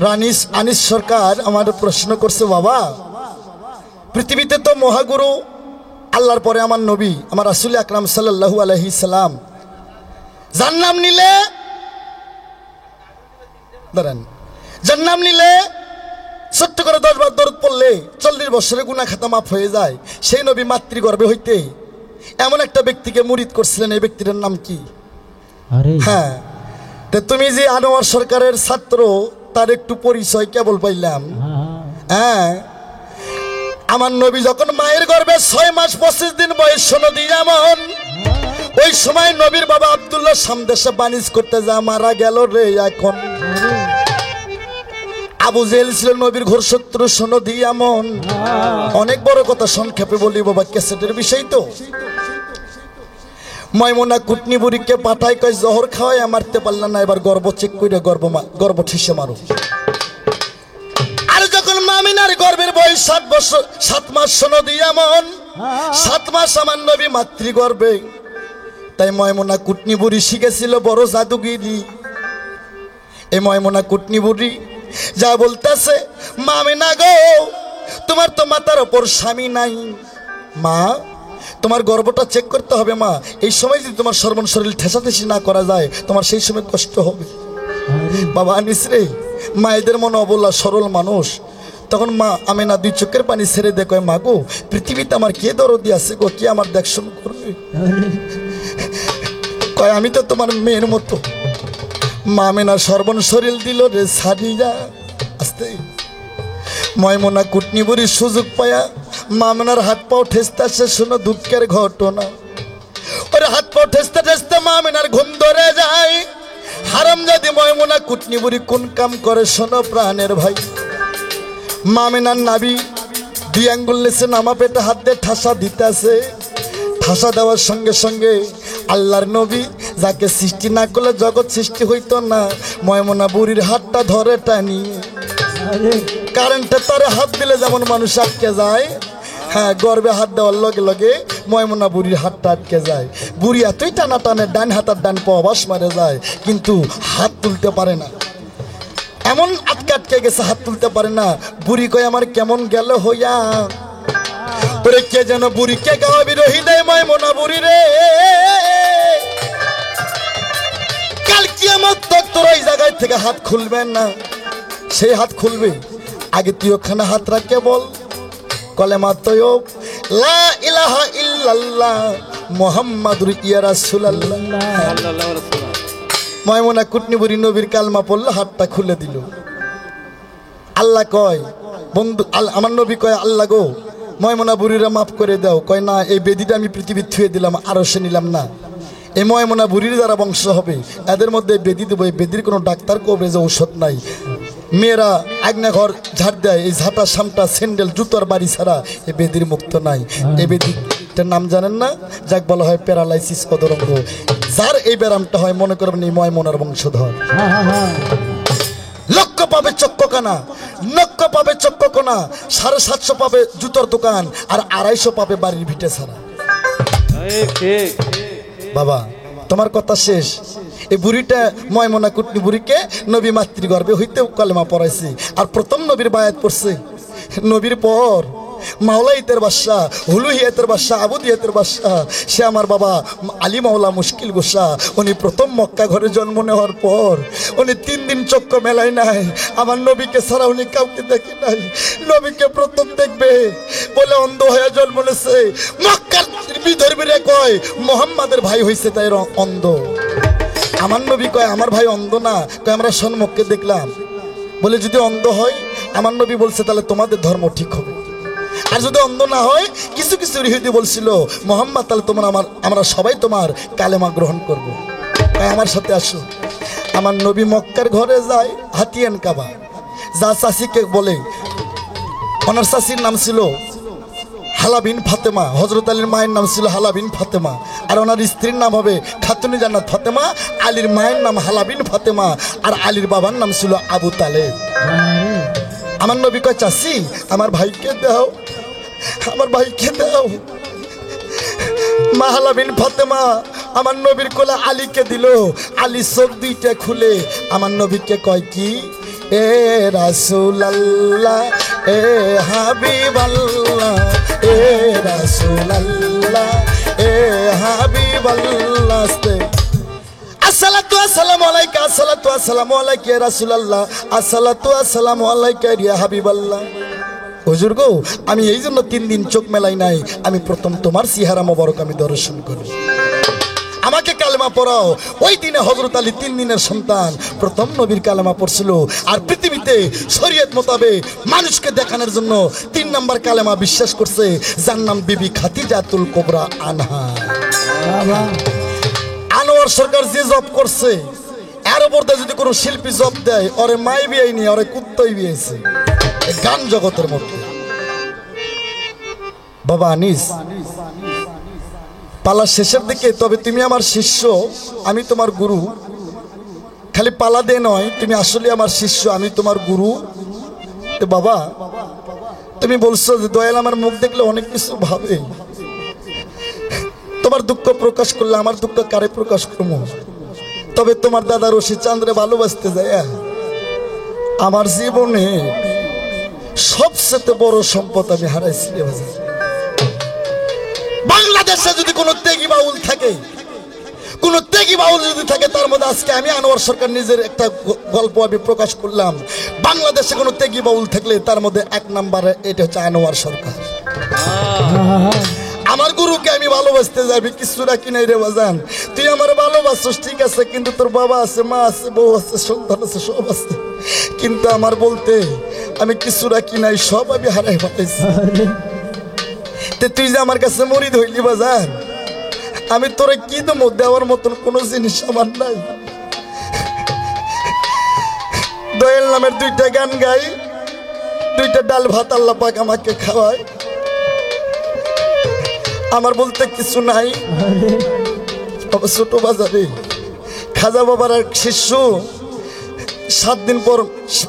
রানিস আনিস সরকার আমার প্রশ্ন করছে, বাবা পৃথিবীতে তো মহাগুরু আল্লাহর পরে আমার নবী আমার রাসূল আকরাম সাল্লাল্লাহু আলাইহি সাল্লাম, যার নাম নিলে দাঁড়ান, যার নাম নিলে ছোট্ট করে 10 বার দরুদ পড়লে 40 বছরের গুনাহ খাতা মাফ হয়ে যায়, সেই নবী মাতৃগর্ভে হইতে এমন একটা ব্যক্তিকে মুরিদ করছিলেন, এই ব্যক্তির নাম কি? হ্যাঁ, তো তুমি যে আনোয়ার সরকারের ছাত্র, তার একটু পরিচয় কেবল পাইলাম। হ্যাঁ, আমার নবী যখন মায়ের গর্ভে 6 মাস 25 দিন বয়স, সনদী এমন, ওই সময় নবীর বাবা আব্দুল্লাহ সামদেশে বাণিজ্য করতে যা মারা গেল রে। এখন আবু জেহেল ছিল নবীর ঘোর শত্রু, সনদী এমন। অনেক বড় কথা সংক্ষেপে বলি বাবা, ক্যাসেটের বিষয় তো। ময়মনা কুটনি বুড়িকে পাঠায়, কয় জহর খাওয়ায় মারতে পারলাম না, এবার গর্ব চেক করে গর্ব ঠিসে মারো। আর যখন মামিনার গর্ভের বয়স 7 মাস, সনদী এমন 7 মাস আমার নবী মাতৃগর্ভে। তাই ময়মনা কুটনি বুড়ি শিখেছিল বড় জাদুগিরি। এই ময়মনা কুটনি বুড়ি যা বলতেছে, মামিনা গো, তোমার তো মাথার ওপর স্বামী নাই, মা তোমার গর্ভটা চেক করতে হবে। মা, এই সময় যদি তোমার সর্বন শরীর ঠেসাঠেসি না করা যায়, তোমার সেই সময় কষ্ট হবে। বাবা আনিস রে, মায়েদের মনে অবলা, সরল মানুষ। তখন মা আমেনা 2 চোখের পানি ছেড়ে দে, কয় মা গো, পৃথিবীতে আমার কে দরদি আছে গো, কে আমার দেখশন করবে? কয় আমি তো তোমার মেয়ের মতো। মা আমেনা সর্বন শরীর দিল রে ছাড়িয়া। আস্তে ময়মনা কুটনি বুড়ির সুযোগ পায়া মামনার হাত পাও ঠেসতে আসে। শোনো দুঃখের ঘটনা, ওর হাত পাও ঠেসতে ঠেসতে মামনার ঘুম ধরে যায়। হারামজাদি ময়মনা কুটনি বুড়ি কোন কাম করে শোনো প্রাণের ভাই। মামনার নাবি 2 আঙ্গুল নিচে নামা পেটে হাত দিয়ে ঠাসা দিতেছে। ঠাসা দেওয়ার সঙ্গে সঙ্গে আল্লাহর নবী, যাকে সৃষ্টি না করলে জগৎ সৃষ্টি হইতো না, ময়মনা বুড়ির হাতটা ধরে টানিয়ে, কারেন্টে তারে হাত দিলে যেমন মানুষ আটকে যায়, হ্যাঁ, গর্বে হাত দেওয়ার লগে লগে ময়মনা বুড়ির হাতটা আটকে যায়। বুড়ি এতই টানা টানে, ডান হাতার ডান পা অবাস মারে যায়, কিন্তু হাত তুলতে পারে না। এমন আটকে আটকে গেছে, হাত তুলতে পারে না। বুড়ি কয় আমার কেমন গেল হইয়া, ওরে কে যেন বুড়িকে গাওয়া বিরোহী দেয় ময়মনা বুড়ি রে। কাল কিয়ামত তক তোর এই জায়গায় থেকে হাত খুলবেন না, সেই হাত খুলবে। আগে তুই ওখানে হাত রাখকে বল কলেমা তয়্যব, লা ইলাহা ইল্লাল্লাহ মুহাম্মাদুর ইয়া রাসূলুল্লাহ। ময়মনা কুটনি বুড়ি নবীর কালমা পড়লো, হাতটা খুলে দিল। আল্লাহ কয়, বন্ধু আমার নবী কয়, আল্লাহ গো, ময়মনা বুড়িরা মাফ করে দাও। কয় না, এই বেদিটা আমি পৃথিবীর থুয়ে দিলাম, আরো সে নিলাম না। এই ময়মনা বুড়ির যারা বংশ হবে, এদের মধ্যে বেদি দেবো। এই বেদির কোনো ডাক্তার কবরেজ ঔষধ নাই। মেয়েরা আগ্নে ঘর ঝাড় দেয়, এই ঝাঁটা সামটা স্যান্ডেল জুতোর বাড়ি ছাড়া এই বেদির মুক্ত নাই। এই বেদিটার নাম জানেন না? যাক বলা হয় প্যারালাইসিস অদরঙ্গ। যার এই ব্যারামটা হয়, মনে করবেন এই ময়মনার বংশধর। লক্ষ পাবে চক্ককানা, লক্ষ পাবে চক্ককোনা, 750 পাবে জুতোর দোকান, আর 250 পাবে বাড়ির ভিটে ছাড়া। বাবা তোমার কথা শেষ। এই বুড়িটা ময়মনা কুটনি বুড়িকে নবী মাতৃগর্ভে হইতে কালেমা পড়াইছে, আর প্রথম নবীর বায়াত পড়ছে। নবীর পর মাওলাইতের বাদশা, হুলুহিয়াতের বাদশা, আবুদিয়াতের বাদশা, সে আমার বাবা আলী মাওলা মুশকিল গোসা। উনি প্রথম মক্কা ঘরে জন্ম নেওয়ার পর উনি 3 দিন চক্ক মেলায় নাই, আমার নবীকে ছাড়া উনি কাউকে দেখে নাই। নবীকে প্রথম দেখবে বলে অন্ধ হয়ে জন্ম নেছে। মক্কার বিধর্মীরা কয় মুহাম্মাদের ভাই হয়েছে তাই অন্ধ। আমার নবী কয় আমার ভাই অন্ধ না, কয় আমরা সন্মুখকে দেখলাম। বলে যদি অন্ধ হয়, আমার নবী বলছে তাহলে তোমাদের ধর্ম ঠিক হবে। আর যদি অন্ধ না হয়, কিছু কিছু ইহুদি বলছিল মুহাম্মদ, তাহলে আমরা সবাই তোমার কালেমা গ্রহণ করব। তাই আমার সাথে আসো। আমার নবী মক্কার ঘরে যায়, হাতিয়ান কাবা। যা চাষিকে বলে, ওনার চাষির নাম ছিল হালা বিন ফাতেমা, হযরত আলীর মায়ের নাম ছিল হালা বিন ফাতেমা, আর ওনার স্ত্রীর নাম হবে খাতুনে জান্নাত ফাতেমা। আলীর মায়ের নাম হালা বিন ফাতেমা, আর আলীর বাবার নাম ছিল আবু তালেব। আমার নবী কয় চাষি আমার ভাইকে দাও, আমার ভাইকে দাও। মা হালা বিন ফাতেমা আমার নবীর কোলে আলীকে দিল। আলী চোখ দুইটা খুলে আমার নবীকে কয় কি, এ রাসূলুল্লাহ এ হাবিবাল্লাহ, এ রাসূলুল্লাহ এ হাবিবাল্লাহ। আসসালাতু আসসালামু আলাইকা, আসসালাতু আসসালামু আলাইকা ইয়া রাসূলুল্লাহ, আসসালাতু আসসালামু আলাইকা ইয়া হাবিবাল্লাহ। হুজুর গো, আমি এই জন্য 3 দিন চোখ মেলাই নাই, আমি প্রথম তোমার চেহারা মোবারক আমি দর্শন করি, আমাকে কালেমা পড়াও। ওই দিনে হযরত আলী 3 দিনের সন্তান প্রথম নবীর কালেমা পড়ছিল। আর পৃথিবীতে শরীয়ত মোতাবেক মানুষকে দেখানোর জন্য 3 নম্বর কালেমা বিশ্বাস করছে, যার নাম বিবি খাদিজাতুল কুবরা আনহা। আনোয়ার সরকার যে জব করছে, এর উপর যদি কোনো শিল্পী জব দেয়, ওরে মাই বিয়ে নি, ওরে কুত্তই বিয়েছে গান জগতের মধ্যে। বাবা আনিস, পালা শেষের দিকে, তবে তুমি আমার শিষ্য, আমি তোমার গুরু। খালি পালা দে নয়, তুমি আসলে আমার শিষ্য, আমি তোমার গুরু। বাবা, তুমি বলছো যে দয়াল আমার মুখ দেখলে অনেক কিছু ভাবে, তোমার দুঃখ প্রকাশ করলে আমার দুঃখ কারে প্রকাশ করবো? তবে তোমার দাদা রশিদ চাঁদরে ভালোবাসতে যায়, আমার জীবনে সবচেয়ে বড় সম্পদ আমি হারাইছি। বাংলাদেশে যদি কোনো ত্যাগী বাউল থাকে, কোন ত্যাগী বাউল যদি থাকে, তার মধ্যে আজকে আমি আনোয়ার সরকার নিজের একটা গল্প আমি প্রকাশ করলাম। বাংলাদেশে কোনো ত্যাগী বাউল থাকলে তার মধ্যে 1 নম্বরে এটা হচ্ছে আনোয়ার সরকার। আমার গুরুকে আমি ভালোবাসতে যাবি, কিছু রাখি নাই রে বাজান। তুই আমার ভালোবাসছিস ঠিক আছে, কিন্তু তোর বাবা আছে, মা আছে, বউ আছে, সন্তান আছে, সব আছে, কিন্তু আমার বলতে আমি কিছু রাখি নাই, সব আমি হারাই ফেলেছি। তুই যে আমার কাছে মরিদ হইলি বাজান, আমি তোরে কি দেবো? দেওয়ার মতন কোনো জিনিস আমার নাই। দয়াল নামের 2টা গান গাই, 2টা ডাল ভাত আল্লাহ পাক আমাকে খাওয়ায়, আমার বলতে কিছু নাই। ছোট বাজারে খাজা বাবার এক শিষ্য 7 দিন পর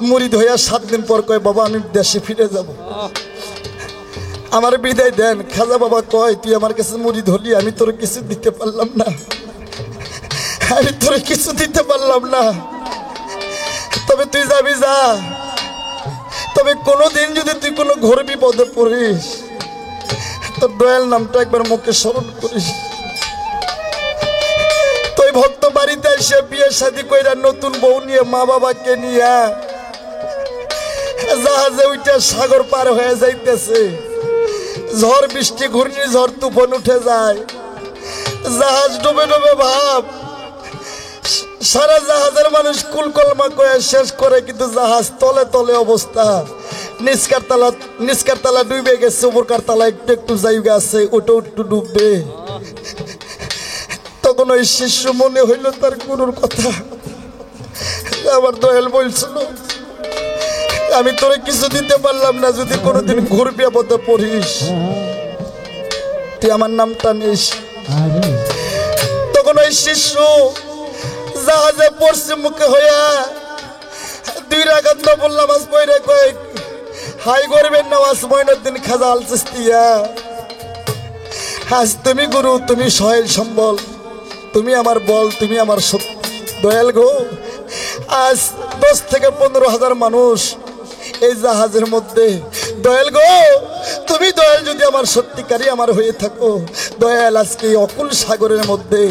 মুরিদ হইয়া 7 দিন পর কয়, বাবা আমি দেশে ফিরে যাব, আমার বিদায় দেন। খাজা বাবা কয়, তুই আমার কাছে মুরিদ হলি, আমি তোর কিছু দিতে পারলাম না, আমি তোর কিছু দিতে পারলাম না, তবে তুই যাবি যা। তবে কোনোদিন যদি তুই কোনো ঘোর বিপদে পড়িস, তোর দয়াল নামটা একবার মুখে স্মরণ করিস। তুই ভক্ত বাড়িতে এসে বিয়ে শাদী কইরা নতুন বউ নিয়ে, মা বাবাকে নিয়ে জাহাজে উঠে সাগর পার হয়ে যাইতেছে, ঝড় বৃষ্টি ঘূর্ণিঝড় তুফান উঠে যায়, জাহাজ ডুবে ডুবে ভাব, সারা জাহাজের মানুষ কুলকলমা কয়ে শেষ করে, কিন্তু জাহাজ তলে তলে অবস্থা, নিচকার তালা ডুবে গেছে, উপরকার তালা একটু একটু জায়গা আছে, ওটা একটু ডুববে। তখন ওই শিষ্য মনে হইল তার গুরুর কথা, আমার দয়াল বলছিল, আমি তোরে কিছু দিতে পারলাম না, যদি কোনোদিন ঘোর বিপদে পড়িস তুই আমার নামটা নিস। তখন ওই শিষ্য জাহাজে পড়ছে মুখে হইয়া 2 রাকাত নফল নামাজ পড়ে কয়, হাই গরিবের নামাজ মঈনুদ্দিন খাজা আল চিশতিয়া, আজ তুমি গুরু, তুমি সহেল সম্বল, তুমি আমার বল, তুমি আমার শক্তি। দয়াল গো, আজ 10 থেকে 15,000 মানুষ এই জাহাজের মধ্যে, দয়াল গো, তুমি দয়াল যদি আমার সত্যিকারই আমার হয়ে থাকো, দয়াল আজকে অকুল সাগরের মধ্যে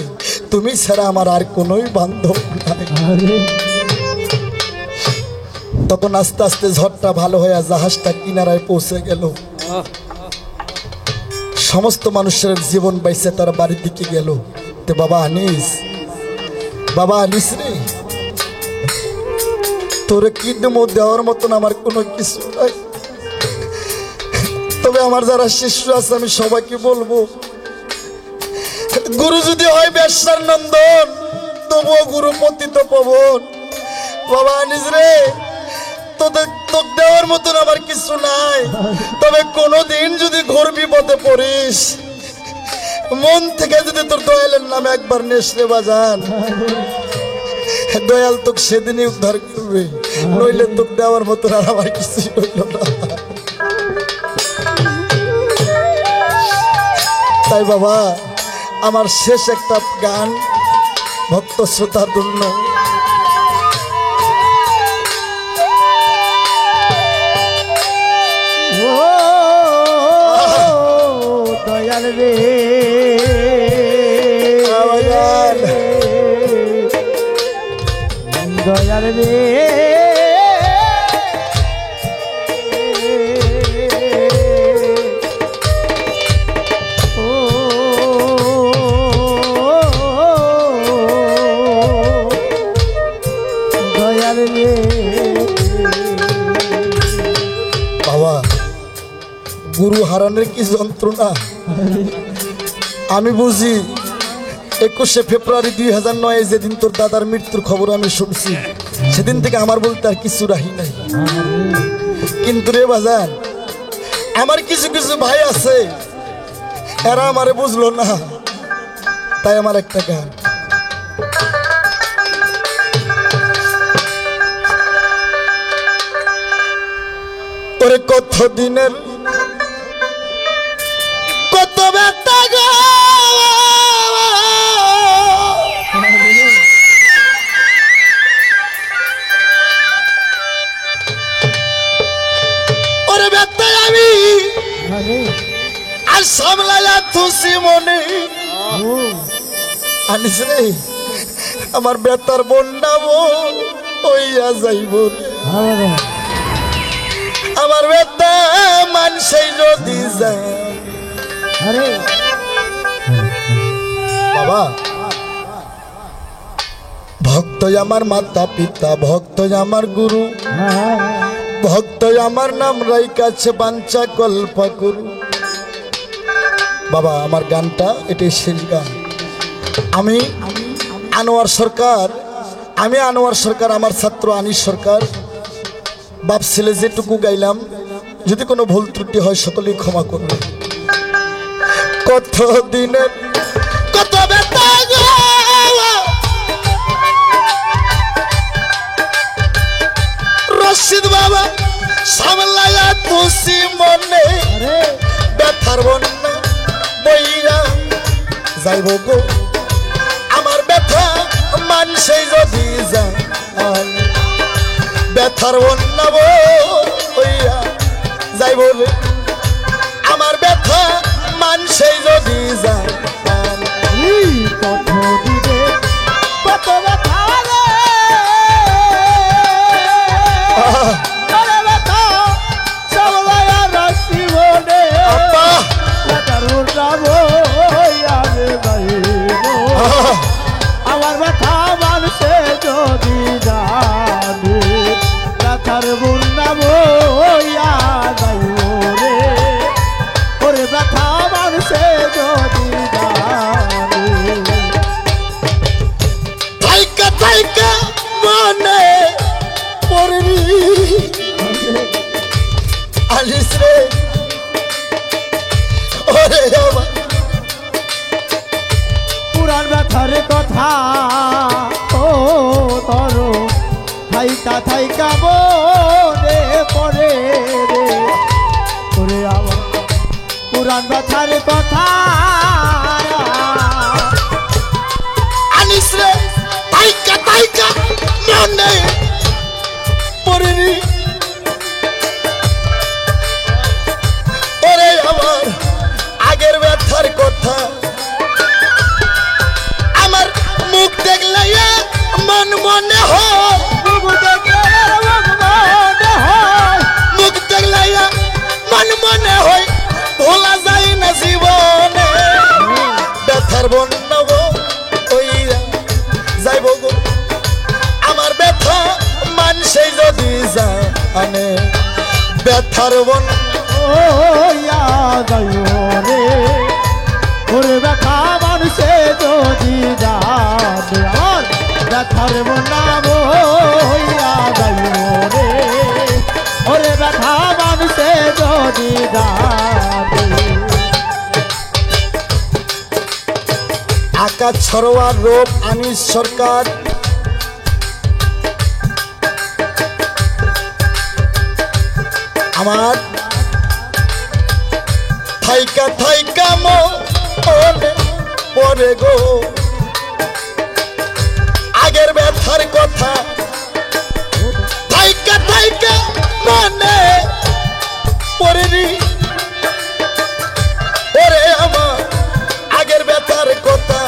তুমি ছাড়া আমার আর কোনোই বান্ধব নাই। তখন আস্তে আস্তে ঝড়টা ভালো হয়ে জাহাজটা কিনারায় পৌঁছে গেল, সমস্ত মানুষের জীবন বাইসে তার বাড়ির দিকে গেল। তে বাবা আনিস, বাবা আনিস রে, তোরে কি দেবো? দেওয়ার মতন আমার কোনো কিছু নাই, তবে আমার যারা শিষ্য আছে আমি সবাইকে বলবো, গুরু যদি হয় বেশ্যার নন্দন, তবুও গুরু পতিত পবন। বাবা আনিস রে, তোদের তোর দেওয়ার মতন আমার কিছু নাই, তবে কোনোদিন যদি ঘোর বিপদে পড়িস, মন থেকে যদি তোর দয়ালের নামে একবার নেস রে বাজান, দয়াল তোকে সেদিনই উদ্ধার করবে, নইলে তোকে দেওয়ার মতন আর আমার কিছু হইল না। তাই বাবা, আমার শেষ একটা গান ভক্ত শ্রোতার জন্য। দয়াল রে দয়াল রে বাবা গুরু হারানোর কি যন্ত্রণা আমি বুঝি। 21শে ফেব্রুয়ারি 2009 যেদিন তোর দাদার মৃত্যুর খবর আমি শুনছি, সেদিন থেকে আমার বলতে আর কিছু রাহি নাই। কিন্তু রে বাজান, আমার কিছু কিছু ভাই আছে, এরা আমারে বুঝলো না, তাই আমার একটা গান। ওরে কত দিনের কত ব্যথা গো, ওরে ব্যথা আমি আর সামলাইয়া তুসি মনে আনিস রে, আমার ব্যথার বন্যাবো হইয়া যাইব, আমার ব্যথা মানুষে যদি যায়। বাবা ভক্ত আমার মাতা পিতা, ভক্ত আমার গুরু, ভক্ত আমার নাম রাই কাছে বাঞ্চা কল্প করু। বাবা আমার গানটা এটাই শেষ গান। আমি আনোয়ার সরকার, আমার ছাত্র আনিস সরকার বাপ ছেলে যেটুকু গাইলাম, যদি কোনো ভুল ত্রুটি হয় সকলেই ক্ষমা করবে। কত দিনের কত ব্যথা গো, রশিদ বাবা সামলাইয়া তুসি মনে, ব্যথার বন্যা বইরা যাইব গো, আমার ব্যথা মানুষে যদি যায়, ব্যথার বন্যা বইয়া যাইব রে, আমার ব্যথা মানুষে যদি যায়। কত দিনে কত ব্যথা রে, ব্যথা সামলাইয়া রাখছি মনে, ব্যথার বন্যা বইয়া যাইব, আমার ব্যথা মানুষে যদি জানে, ব্যথার বন্যা বইয়া যাইব রে, ওরে ব্যথা মানুষে যদি জানে। থাইকা থাইকা মনে পড়বি আলিস রে, ওরে আমার পুরান ব্যথার কথা ও তর থাইকা থাইকা মনে পড়ে রে, ওরে আমার পুরান ব্যথার কথা আনিস রে, থাইকা থাইকা মনে পড়বি, ওরে আমার আগের ব্যথার কথা, আমার মুখ দেখলে মন মনে হয়, মুখ দেখলে মন মনে হয়, ভোলা যায় না জীবনে, ব্যথার বন্যা গো হইয়া যাইব গো, আমার ব্যথা মানুষে যদি জানে, ব্যথার বন্যা হইয়া যাইব রে, ওরে ব্যথা মানুষে যদি জানে, আমার ব্যথার বন্যা হইয়া যাইব রে, ওরে ব্যথা মানুষে যদি জানে। আকাশ সরোয়ার রূপ আনিস সরকার, আমার থাইকা থাইকা মনে পরে গো আগের ব্যথার কথা থাইকা থাইকা মনে পরে রে ওরে আমার আগের ব্যথার কথা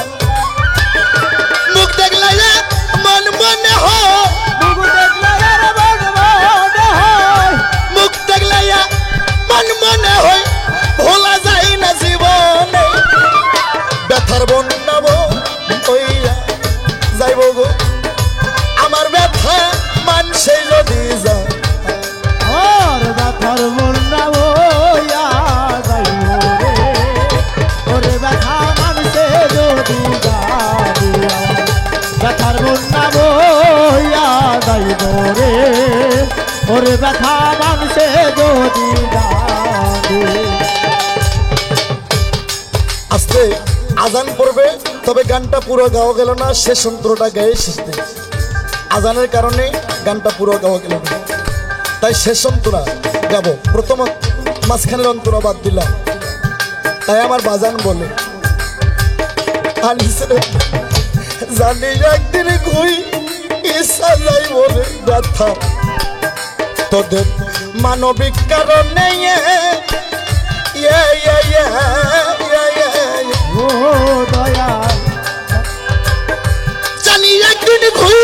মুখ দেখলে মন মনে হয় মুখ দেখলে মন মনে হয় ভোলা যায় না জীবনে ব্যথার বন্যাবো ওইয়া যাইব গো আমার ব্যথা মানছে যদি যা আর ব্যথার বন্যা বইয়া যাইব রে ওরে ব্যথা মানুষে যদি যাবে ব্যথার বন্যা বইয়া যাইব রে ওরে ব্যথা মানুষে যদি যাবে আস্তে আজান পড়বে তবে গানটা পুরো গাওয়া গেল না শেষ অন্তরটা গায়ে শেষ দিন আজানের কারণে গানটা পুরো গাওয়া গেল না তাই শেষ অন্তরা গাবো প্রথম মাঝখানের অন্তরা বাদ দিলাম তাই আমার বাজান বলে জানি একদিন ঘুই ইচ্ছা যাই বলে ব্যথা তোদের মানবিক কারণে ও দয়া জানি একদিন ঘুই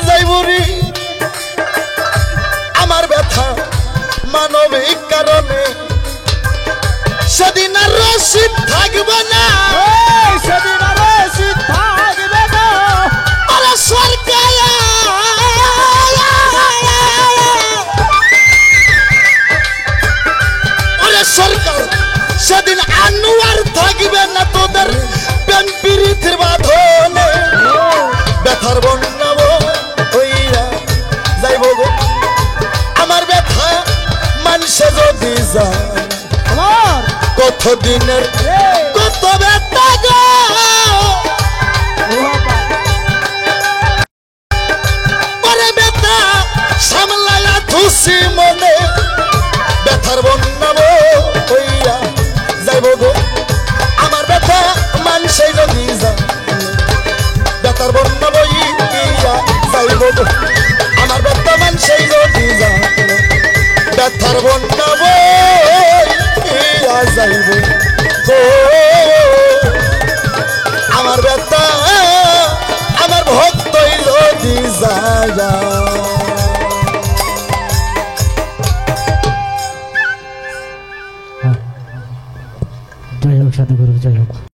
যাইবরি আমার ব্যথা মানবিক কারণে সেদিন আর রসিদ থাকবে না সেদিন আর রসিদ থাকবে না আরে সরকার আরে সরকার সেদিন আনোয়ার থাকবে না তোদের প্রেম প্রীতির বাঁধনে ব্যথার বন্যাবো হইয়া যাইব গো আমার ব্যথা মানুষে যদি যায় আমার কত দিনের কত ব্যথা গো পরে ব্যথা সামলায়া খুশি মনে ব্যথার বন্যাবো হইয়া যাইব গো আমার ব্যথা মানুষে যদি যায় ব্যথার বন্যা বইয়া যাইব গো আমার ব্যথা মানুষে যদি যায় ব্যথার বন্যা বইয়া যাইব গো